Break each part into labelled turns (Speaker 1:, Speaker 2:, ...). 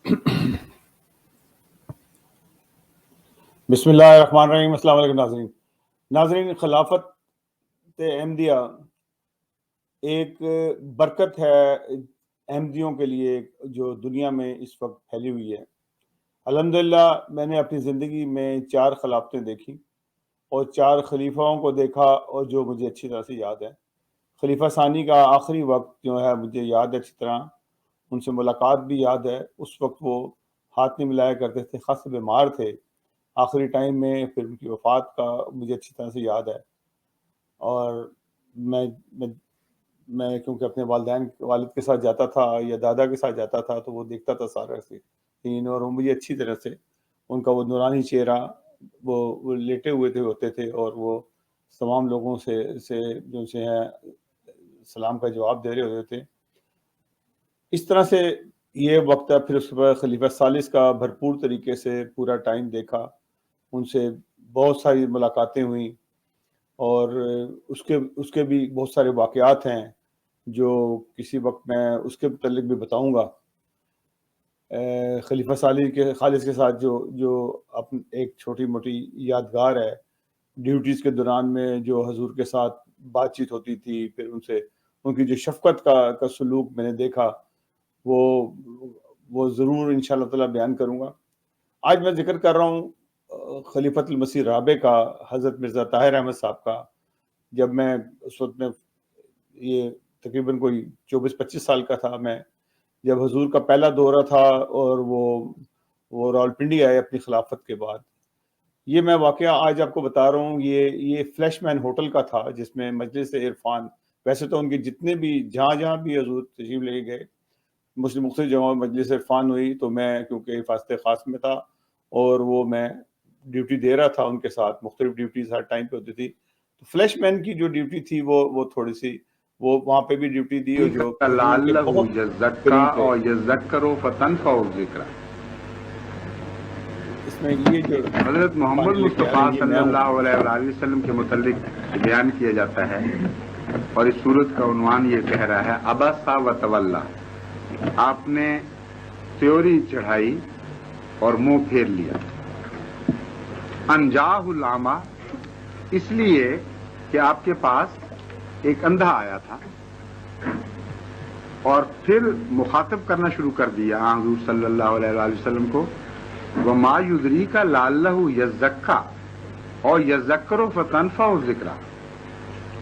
Speaker 1: بسم اللہ الرحمن الرحیم۔ السلام علیکم ناظرین، خلافت احمدیہ ایک برکت ہے احمدیوں کے لیے جو دنیا میں اس وقت پھیلی ہوئی ہے۔ الحمدللہ میں نے اپنی زندگی میں 4 خلافتیں دیکھی اور 4 خلیفاؤں کو دیکھا، اور جو مجھے اچھی طرح سے یاد ہے۔ خلیفہ ثانی کا آخری وقت جو ہے مجھے یاد ہے اچھی طرح، ان سے ملاقات بھی یاد ہے۔ اس وقت وہ ہاتھ نہیں ملایا کرتے تھے، خاص بیمار تھے آخری ٹائم میں، پھر ان کی وفات کا مجھے اچھی طرح سے یاد ہے۔ اور میں کیونکہ اپنے والد کے ساتھ جاتا تھا یا دادا کے ساتھ جاتا تھا، تو وہ دیکھتا تھا سارا سین، اور وہ مجھے اچھی طرح سے ان کا وہ نورانی چہرہ، وہ لیٹے ہوئے ہوتے تھے، اور وہ تمام لوگوں سے جو سے ہیں سلام کا جواب دے رہے ہوتے تھے۔ اس طرح سے یہ وقت ہے۔ پھر اس کے بعد خلیفہ ثالث کا بھرپور طریقے سے پورا ٹائم دیکھا، ان سے بہت ساری ملاقاتیں ہوئیں، اور اس کے بھی بہت سارے واقعات ہیں جو کسی وقت میں اس کے متعلق بھی بتاؤں گا۔ خلیفہ خالص کے ساتھ جو ایک چھوٹی موٹی یادگار ہے، ڈیوٹیز کے دوران میں جو حضور کے ساتھ بات چیت ہوتی تھی، پھر ان کی جو شفقت کا سلوک میں نے دیکھا، وہ ضرور انشاءاللہ تعالی بیان کروں گا۔ آج میں ذکر کر رہا ہوں خلیفۃ المسیح رابع کا، حضرت مرزا طاہر احمد صاحب کا۔ جب میں اس وقت میں یہ تقریباً کوئی 24-25 سال کا تھا، میں جب حضور کا پہلا دورہ تھا، اور وہ راولپنڈی آئے اپنی خلافت کے بعد۔ یہ میں واقعہ آج آپ کو بتا رہا ہوں، یہ فلیش مین ہوٹل کا تھا، جس میں مجلس عرفان، ویسے تو ان کے جتنے بھی جہاں بھی حضور تشریف لے گئے، مختلف جگہوں مجلس عرفان ہوئی، تو میں کیونکہ حفاظت خاص میں تھا، اور وہ میں ڈیوٹی دے رہا تھا ان کے ساتھ، مختلف ڈیوٹیز ہر ٹائم پہ ہوتی تھی۔ تو فلیش مین کی جو ڈیوٹی تھی وہ تھوڑی سی، وہ وہاں پہ بھی ڈیوٹی دی، اور جو حضور کے بہت قریب تھے۔
Speaker 2: اور یذکروا فتنفع الذکر،
Speaker 1: اس میں یہ جو
Speaker 2: حضرت محمد
Speaker 1: پانی لے کے آ رہے
Speaker 2: مصطفیٰ
Speaker 1: ہیں، یہ
Speaker 2: صلی
Speaker 1: میں ہوں۔
Speaker 2: اللہ علیہ وآلہ وسلم کے متعلق بیان کیا جاتا ہے، اور اس صورت کا عنوان یہ کہہ رہا ہے عبس و تولی، آپ نے تیوری چڑھائی اور منہ پھیر لیا۔ انجاہ العمی، اس لیے کہ آپ کے پاس ایک اندھا آیا تھا، اور پھر مخاطب کرنا شروع کر دیا حضور صلی اللہ علیہ وآلہ وسلم کو، وما یدریک لعلہ یزکا اور یذکر فتنفع الذکر،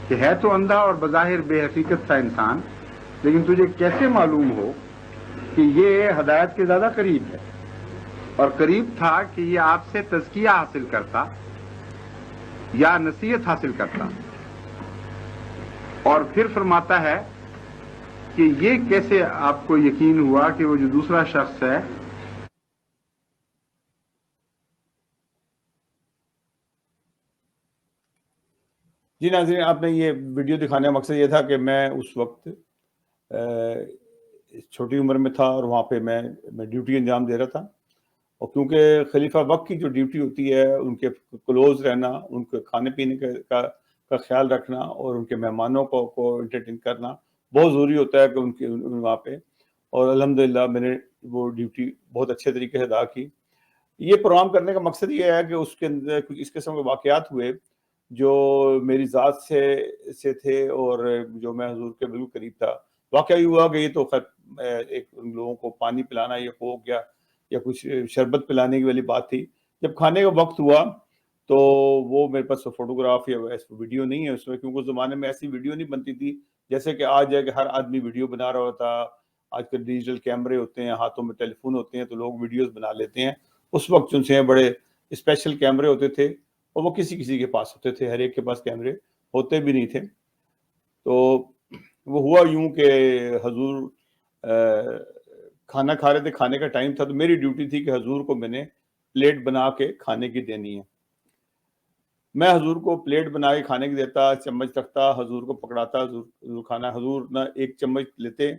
Speaker 2: کہ ہے تو اندھا اور بظاہر بے حقیقت تھا انسان، لیکن تجھے کیسے معلوم ہو کہ یہ ہدایت کے زیادہ قریب ہے، اور قریب تھا کہ یہ آپ سے تزکیہ حاصل کرتا یا نصیحت حاصل کرتا۔ اور پھر فرماتا ہے کہ یہ کیسے آپ کو یقین ہوا کہ وہ جو دوسرا شخص ہے،
Speaker 1: جی ناظرین، آپ نے یہ ویڈیو دکھانے کا مقصد یہ تھا کہ میں اس وقت چھوٹی عمر میں تھا، اور وہاں پہ میں ڈیوٹی انجام دے رہا تھا، اور کیونکہ خلیفہ وقت کی جو ڈیوٹی ہوتی ہے، ان کے کلوز رہنا، ان کے کھانے پینے کا خیال رکھنا، اور ان کے مہمانوں کو انٹرٹین کرنا بہت ضروری ہوتا ہے کہ ان وہاں پہ، اور الحمدللہ میں نے وہ ڈیوٹی بہت اچھے طریقے سے ادا کی۔ یہ پروگرام کرنے کا مقصد یہ ہے کہ اس کے اندر کچھ اس قسم کے واقعات ہوئے جو میری ذات سے تھے، اور جو میں حضور کے بالکل قریب تھا۔ واقعہ یہ ہوا کہ یہ تو خیر ایک ان لوگوں کو پانی پلانا یا کوک یا کچھ شربت پلانے کی والی بات تھی۔ جب کھانے کا وقت ہوا تو وہ میرے پاس فوٹوگراف یا ویڈیو نہیں ہے اس میں، کیونکہ اس زمانے میں ایسی ویڈیو نہیں بنتی تھی جیسے کہ آج ہے کہ ہر آدمی ویڈیو بنا رہا ہوتا۔ آج کل ڈیجیٹل کیمرے ہوتے ہیں، ہاتھوں میں ٹیلی فون ہوتے ہیں، تو لوگ ویڈیوز بنا لیتے ہیں۔ اس وقت جو سے بڑے اسپیشل کیمرے ہوتے تھے، اور وہ کسی کے پاس ہوتے تھے، ہر ایک کے پاس کیمرے ہوتے بھی نہیں تھے۔ تو وہ ہوا یوں کہ حضور کھانا کھا رہے تھے، کھانے کا ٹائم تھا، تو میری ڈیوٹی تھی کہ حضور کو میں نے پلیٹ بنا کے کھانے کی دینی ہے۔ میں حضور کو پلیٹ بنا کے کھانے کی دیتا، چمچ رکھتا، حضور کو پکڑاتا، حضور کھانا، حضور نہ ایک چمچ لیتے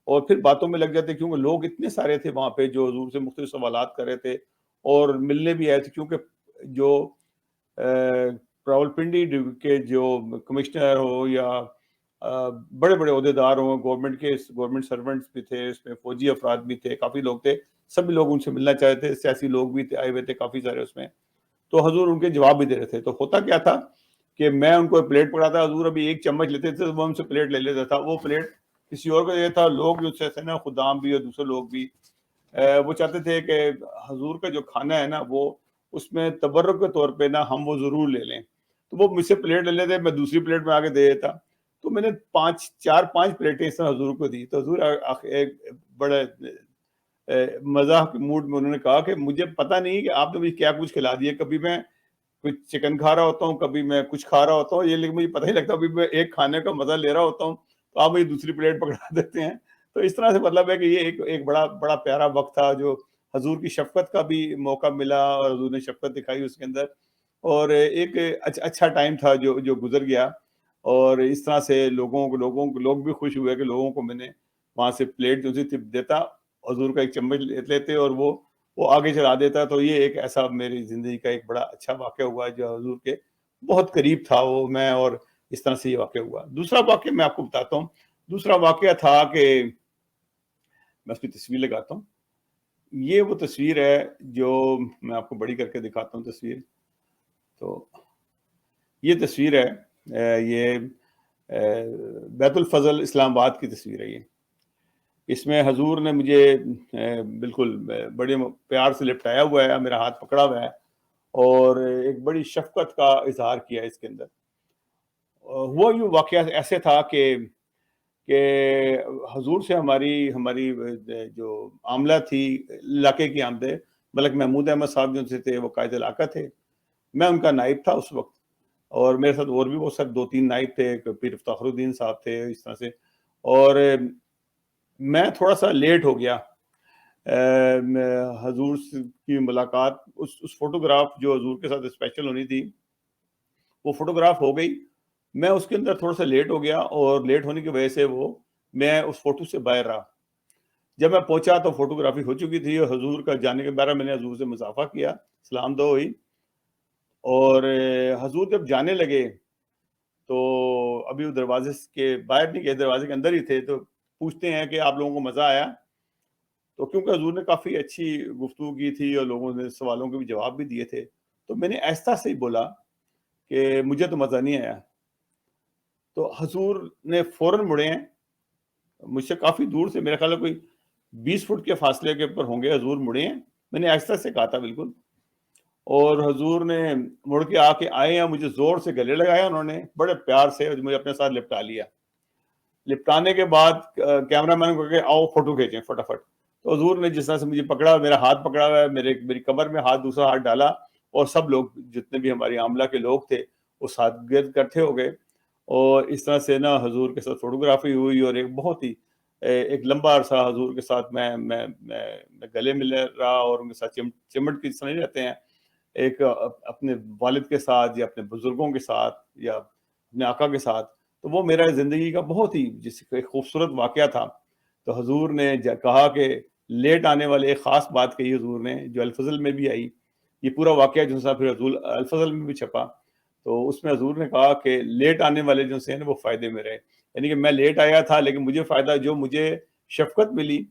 Speaker 1: اور پھر باتوں میں لگ جاتے، کیونکہ لوگ اتنے سارے تھے وہاں پہ جو حضور سے مختلف سوالات کر رہے تھے اور ملنے بھی آئے تھے، کیونکہ جو راولپنڈی کے جو کمشنر ہو یا بڑے بڑے عہدیدار ہوں، گورنمنٹ سرونٹس بھی تھے، اس میں فوجی افراد بھی تھے، کافی لوگ تھے، سبھی لوگ ان سے ملنا چاہتے تھے، سیاسی لوگ بھی آئے ہوئے تھے کافی سارے اس میں. تو حضور ان کے جواب بھی دے رہے تھے. تو ہوتا کیا تھا کہ میں ان کو پلیٹ پکڑاتا، حضور ابھی ایک چمچ لیتے تھے تو وہ ہم سے پلیٹ لے لیتا تھا، وہ پلیٹ کسی اور کو دیتا تھا. لوگ جو تھے نا، خدام بھی اور دوسرے لوگ بھی، وہ چاہتے تھے کہ حضور کا جو کھانا ہے نا، وہ اس میں تبرک کے طور پہ نا ہم وہ ضرور لے لیں. تو وہ مجھ سے پلیٹ لے لیتے، میں دوسری پلیٹ میں آگے دے دیتا. تو میں نے 4-5 پلیٹیں اس طرح حضور کو دی. تو حضور ایک بڑے مزاح کے موڈ میں انہوں نے کہا کہ مجھے پتہ نہیں کہ آپ نے مجھے کیا کچھ کھلا دیا. کبھی میں کچھ چکن کھا رہا ہوتا ہوں، کبھی میں کچھ کھا رہا ہوتا ہوں، یہ لیکن مجھے پتہ ہی لگتا، ابھی میں ایک کھانے کا مزہ لے رہا ہوتا ہوں تو آپ مجھے دوسری پلیٹ پکڑا دیتے ہیں. تو اس طرح سے مطلب ہے کہ یہ ایک بڑا پیارا وقت تھا، جو حضور کی شفقت کا بھی موقع ملا اور حضور نے شفقت دکھائی اس کے اندر. اور ایک اچھا ٹائم تھا جو گزر گیا. اور اس طرح سے لوگ بھی خوش ہوئے کہ لوگوں کو میں نے وہاں سے پلیٹ جو سی دیتا، حضور کا ایک چمچ لیتے اور وہ آگے چلا دیتا. تو یہ ایک ایسا میری زندگی کا ایک بڑا اچھا واقعہ ہوا جو حضور کے بہت قریب تھا وہ میں، اور اس طرح سے یہ واقعہ ہوا. دوسرا واقعہ میں آپ کو بتاتا ہوں. دوسرا واقعہ تھا کہ میں اس کی تصویر لگاتا ہوں. یہ وہ تصویر ہے جو میں آپ کو بڑی کر کے دکھاتا ہوں تصویر. تو یہ تصویر ہے، یہ بیت الفضل اسلام آباد کی تصویر ہے. یہ اس میں حضور نے مجھے بالکل بڑے پیار سے لپٹایا ہوا ہے، میرا ہاتھ پکڑا ہوا ہے اور ایک بڑی شفقت کا اظہار کیا ہے اس کے اندر. ہوا یوں واقعہ ایسے تھا کہ حضور سے ہماری جو عاملہ تھی علاقے کی آمدے، ملک محمود احمد صاحب جو تھے وہ قائد علاقہ تھے. میں ان کا نائب تھا اس وقت، اور میرے ساتھ اور بھی بہت سارے 2-3 نائب تھے، پیر فخر الدین صاحب تھے اس طرح سے. اور میں تھوڑا سا لیٹ ہو گیا. حضور کی ملاقات، اس فوٹوگراف جو حضور کے ساتھ اسپیشل ہونی تھی وہ فوٹوگراف ہو گئی. میں اس کے اندر تھوڑا سا لیٹ ہو گیا، اور لیٹ ہونے کی وجہ سے میں اس فوٹو سے باہر رہا. جب میں پہنچا تو فوٹوگرافی ہو چکی تھی، اور حضور کا جانے کے بعد میں نے حضور سے مصافحہ کیا، سلام دو ہوئی. اور حضور جب جانے لگے تو ابھی وہ دروازے کے باہر نہیں گئے، دروازے کے اندر ہی تھے. تو پوچھتے ہیں کہ آپ لوگوں کو مزہ آیا؟ تو کیونکہ حضور نے کافی اچھی گفتگو کی تھی اور لوگوں نے سوالوں کے بھی جواب بھی دیے تھے، تو میں نے ایسا سے ہی بولا کہ مجھے تو مزہ نہیں آیا. تو حضور نے فوراً مڑے ہیں، مجھ سے کافی دور سے، میرے خیال ہے کوئی 20 فٹ کے فاصلے کے اوپر ہوں گے. حضور مڑے ہیں، میں نے ایسا سے کہا تھا بالکل. اور حضور نے مڑ کے آئے ہیں، مجھے زور سے گلے لگایا انہوں نے بڑے پیار سے، اور مجھے اپنے ساتھ لپٹا لیا. لپٹانے کے بعد کیمرہ مین کو کہ آؤ فوٹو کھینچیں فٹافٹ. تو حضور نے جس طرح سے مجھے پکڑا، میرا ہاتھ پکڑا ہوا ہے، میری کمر میں دوسرا ہاتھ ڈالا، اور سب لوگ جتنے بھی ہماری عاملہ کے لوگ تھے وہ ساتھ گرد اکٹھے ہو گئے. اور اس طرح سے نا حضور کے ساتھ فوٹوگرافی ہوئی، اور ایک بہت ہی ایک لمبا عرصہ حضور کے ساتھ میں گلے مل رہا، اور ان کے ساتھ چمٹ کی طرح نہیں رہتے ہیں، ایک اپنے والد کے ساتھ یا اپنے بزرگوں کے ساتھ یا اپنے آقا کے ساتھ. تو وہ میرا زندگی کا بہت ہی ایک خوبصورت واقعہ تھا. تو حضور نے کہا کہ لیٹ آنے والے، ایک خاص بات کہی حضور نے جو الفضل میں بھی آئی. یہ پورا واقعہ جو سا پھر حضور الفضل میں بھی چھپا. تو اس میں حضور نے کہا کہ لیٹ آنے والے جو سے وہ فائدے میں رہے. یعنی کہ میں لیٹ آیا تھا لیکن مجھے فائدہ، جو مجھے شفقت ملی،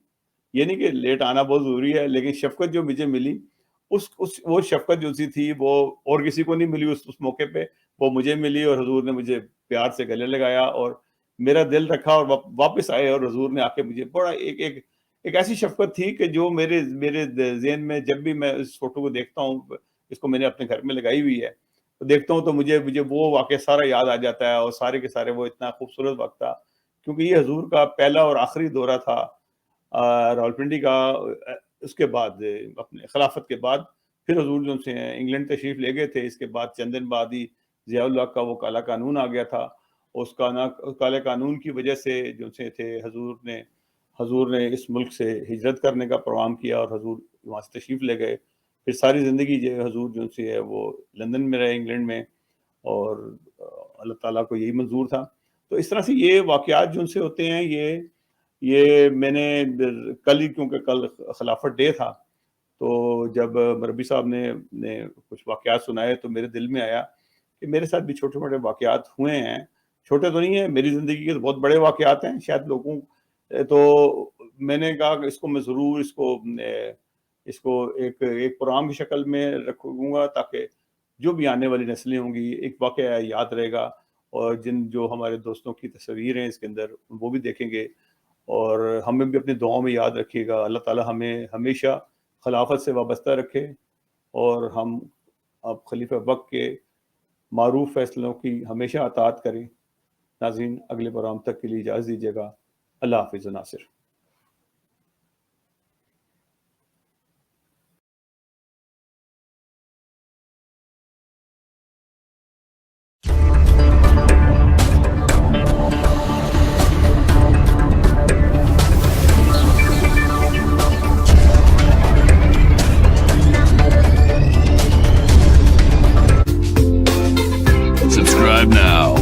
Speaker 1: یہ نہیں کہ لیٹ آنا بہت ضروری ہے، لیکن شفقت جو مجھے ملی، وہ شفقت جو سی تھی وہ اور کسی کو نہیں ملی اس موقع پہ، وہ مجھے ملی. اور حضور نے مجھے پیار سے گلے لگایا اور میرا دل رکھا، اور واپس آئے. اور حضور نے آ کے مجھے بڑا ایک ایسی شفقت تھی کہ جو میرے ذہن میں جب بھی میں اس فوٹو کو دیکھتا ہوں، اس کو میں نے اپنے گھر میں لگائی ہوئی ہے، تو دیکھتا ہوں تو مجھے وہ واقعہ سارا یاد آ جاتا ہے. اور سارے کے سارے وہ اتنا خوبصورت وقت تھا، کیونکہ یہ حضور کا پہلا اور آخری دورہ تھا راولپنڈی کا. اس کے بعد اپنے خلافت کے بعد پھر حضور جو سے انگلینڈ تشریف لے گئے تھے. اس کے بعد چند دن بعد ہی ضیاء اللہ کا وہ کالا قانون آ گیا تھا. اس کالے قانون کی وجہ سے جو سے تھے حضور نے اس ملک سے ہجرت کرنے کا پروگرام کیا، اور حضور وہاں سے تشریف لے گئے. پھر ساری زندگی جو حضور جو سے ہے وہ لندن میں رہے، انگلینڈ میں، اور اللہ تعالیٰ کو یہی منظور تھا. تو اس طرح سے یہ واقعات جو سے ہوتے ہیں. یہ میں نے کل ہی، کیونکہ کل خلافت ڈے تھا، تو جب مربی صاحب نے کچھ واقعات سنائے تو میرے دل میں آیا کہ میرے ساتھ بھی چھوٹے موٹے واقعات ہوئے ہیں چھوٹے تو نہیں ہیں، میری زندگی کے تو بہت بڑے واقعات ہیں شاید لوگوں، تو میں نے کہا کہ اس کو میں ضرور اس کو ایک پروگرام کی شکل میں رکھوں گا تاکہ جو بھی آنے والی نسلیں ہوں گی ایک واقعہ یاد رہے گا، اور جو ہمارے دوستوں کی تصویر ہیں اس کے اندر وہ بھی دیکھیں گے، اور ہمیں بھی اپنی دعاؤں میں یاد رکھیے گا۔ اللہ تعالی ہمیں ہمیشہ خلافت سے وابستہ رکھے اور ہم اب خلیفہ وقت کے معروف فیصلوں کی ہمیشہ اطاعت کریں۔ ناظرین، اگلے پروگرام تک کے لیے اجازت دیجیے گا۔ اللہ حافظ ناصر۔
Speaker 3: Subscribe now